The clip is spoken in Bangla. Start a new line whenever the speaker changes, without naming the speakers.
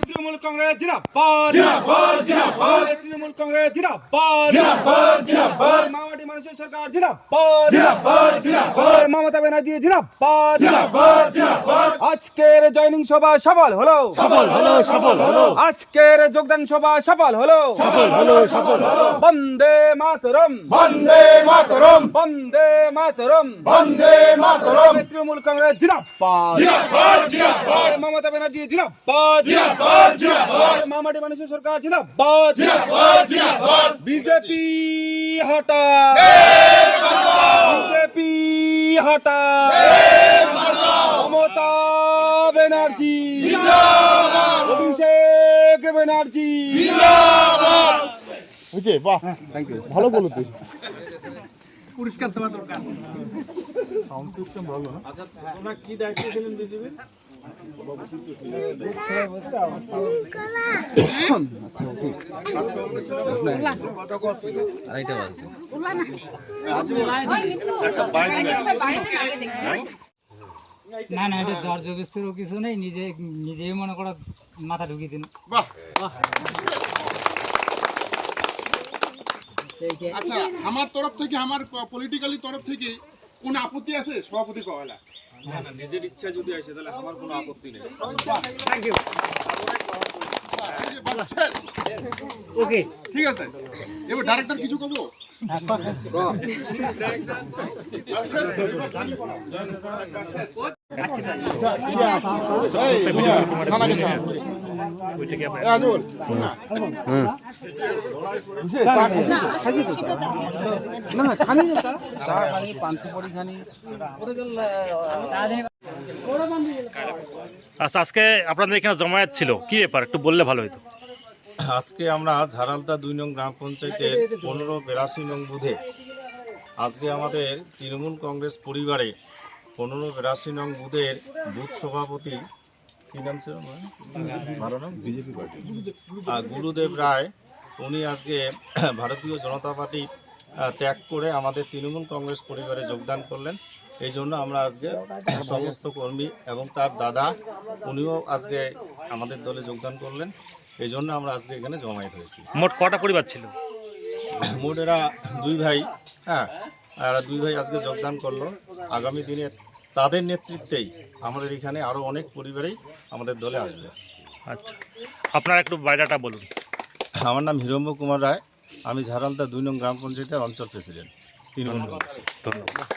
তৃণমূল কংগ্রেস জিন্দাবাদ জিন্দাবাদ জিন্দাবাদ তৃণমূল কংগ্রেস জিন্দাবাদ জিন্দাবাদ জিন্দাবাদ মাওবাদী মানুষের সরকার জিন্দাবাদ জিন্দাবাদ জিন্দাবাদ মমতা ব্যানার্জি জিন্দাবাদ জিন্দাবাদ জিন্দাবাদ আজকের জয়নিং সভা সফল হলো আজকের যোগদান সভা সফল হলো বন্দে মাতরম বন্দে মাতরম বন্দে মাতরম বন্দে মাতরম তৃণমূল কংগ্রেস জিন্দাবাদ জিন্দাবাদ জিন্দাবাদ মমতা ব্যানার্জি জিন্দাবাদ মামাটি মানুষের সরকার জিন্দাবাদ বিজেপি হটা বিজেপি হটা মমতা ব্যানার্জি অভিষেক ব্যানার্জি
বুঝছে বাহ থ্যাংক ইউ ভালো বলো তুই
পুরস্কার দেওয়া দরকার
সাউন্ড সিস্টেম ভালো না
আচ্ছা তোমরা কি দায়িত্ব ছিলেন বিজেপি
না না এটা জ্বর জবস্তিরও কিছু নেই, নিজেই মনে করা মাথা ঢুকিয়ে দিন।
আচ্ছা আমার তরফ থেকে আমার পলিটিক্যালি তরফ থেকে কোন আপত্তি আছে সভাপতি কয়লা
না না নিজের ইচ্ছা যদি আসে তাহলে আমার কোনো আপত্তি নেই।
থ্যাংক ইউ ওকে ঠিক আছে এবার ডাইরেক্টর কিছু কব
আচ্ছা আজকে আপনাদের এখানে জমায়েত ছিল কি ব্যাপার একটু বললে ভালো হতো।
আজকে আমরা ঝাড়ালতা 2 নং গ্রাম পঞ্চায়েতের 1582 নং বুথে আজকে আমাদের তৃণমূল কংগ্রেস পরিবারে 1582 নং বুথের বুথ সভাপতি কি নাম ছিল ভালো নাম বিজেপি পার্টি গুরুদেব রায়, উনি আজকে ভারতীয় জনতা পার্টি ত্যাগ করে আমাদের তৃণমূল কংগ্রেস পরিবারে যোগদান করলেন। এই জন্য আমরা আজকে সমস্ত কর্মী এবং তার দাদা উনিও আজকে আমাদের দলে যোগদান করলেন। এই জন্য আমরা আজকে এখানে জমায়েত হয়েছি।
মোট কটা পরিবার ছিল?
মোট এরা 2 ভাই, হ্যাঁ এরা 2 ভাই আজকে যোগদান করলো। আগামী দিনে তাদের নেতৃত্বেই আমাদের এখানে আরও অনেক পরিবারই আমাদের দলে আসবে।
আচ্ছা আপনারা একটু বাইরেটা বলুন।
আমার নাম হিরম্ব কুমার রায়, আমি ঝাড়ালতা 2 নং গ্রাম পঞ্চায়েতের অঞ্চল প্রেসিডেন্ট তৃণমূল কংগ্রেস।
ধন্যবাদ।